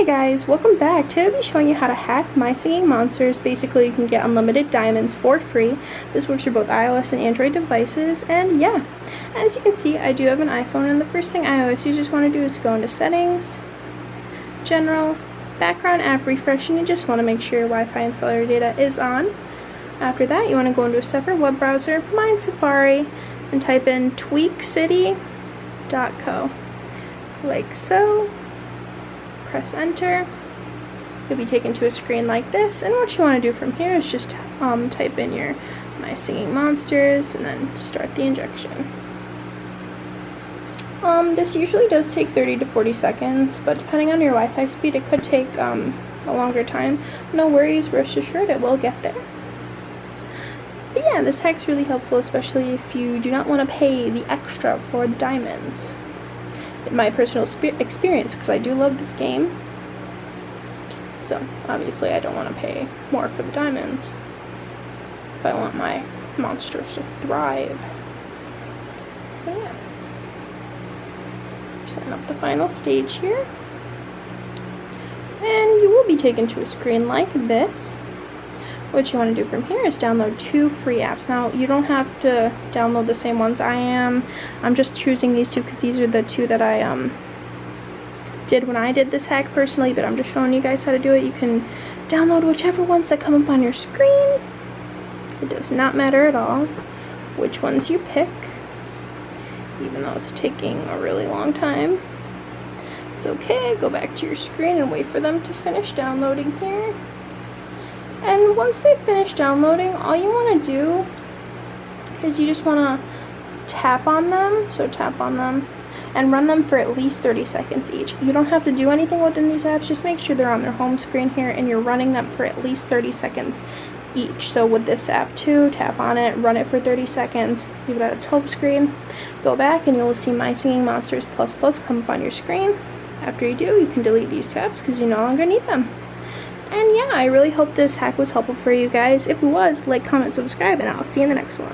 Hey guys, welcome back. Today I'll be showing you how to hack My Singing Monsters. Basically, you can get unlimited diamonds for free. This works for both iOS and Android devices, and yeah. As you can see, I do have an iPhone, and the first thing iOS users want to do is go into Settings, General, Background App Refresh, and you just want to make sure your Wi-Fi and cellular data is on. After that, you want to go into a separate web browser, mine Safari, and type in tweakcity.co, like so. Press enter. You'll be taken to a screen like this, and what you want to do from here is just type in your My Singing Monsters and then start the injection. This usually does take 30 to 40 seconds, but depending on your Wi-Fi speed, it could take a longer time. No worries, rest assured it will get there. But yeah, this hack's really helpful, especially if you do not want to pay the extra for the diamonds. In my personal experience, because I do love this game, so obviously I don't want to pay more for the diamonds if I want my monsters to thrive. So yeah, setting up the final stage here, and you will be taken to a screen like this. What you want to do from here is download 2 free apps. Now, you don't have to download the same ones I am. I'm just choosing these 2 because these are the 2 that I did when I did this hack personally, but I'm just showing you guys how to do it. You can download whichever ones that come up on your screen. It does not matter at all which ones you pick, even though it's taking a really long time. It's okay. Go back to your screen and wait for them to finish downloading here. And once they finish downloading, all you want to do is you just want to tap on them, so tap on them, and run them for at least 30 seconds each. You don't have to do anything within these apps, just make sure they're on their home screen here and you're running them for at least 30 seconds each. So with this app too, tap on it, run it for 30 seconds, leave it at its home screen, go back and you'll see My Singing Monsters ++ come up on your screen. After you do, you can delete these tabs because you no longer need them. And yeah, I really hope this hack was helpful for you guys. If it was, like, comment, subscribe, and I'll see you in the next one.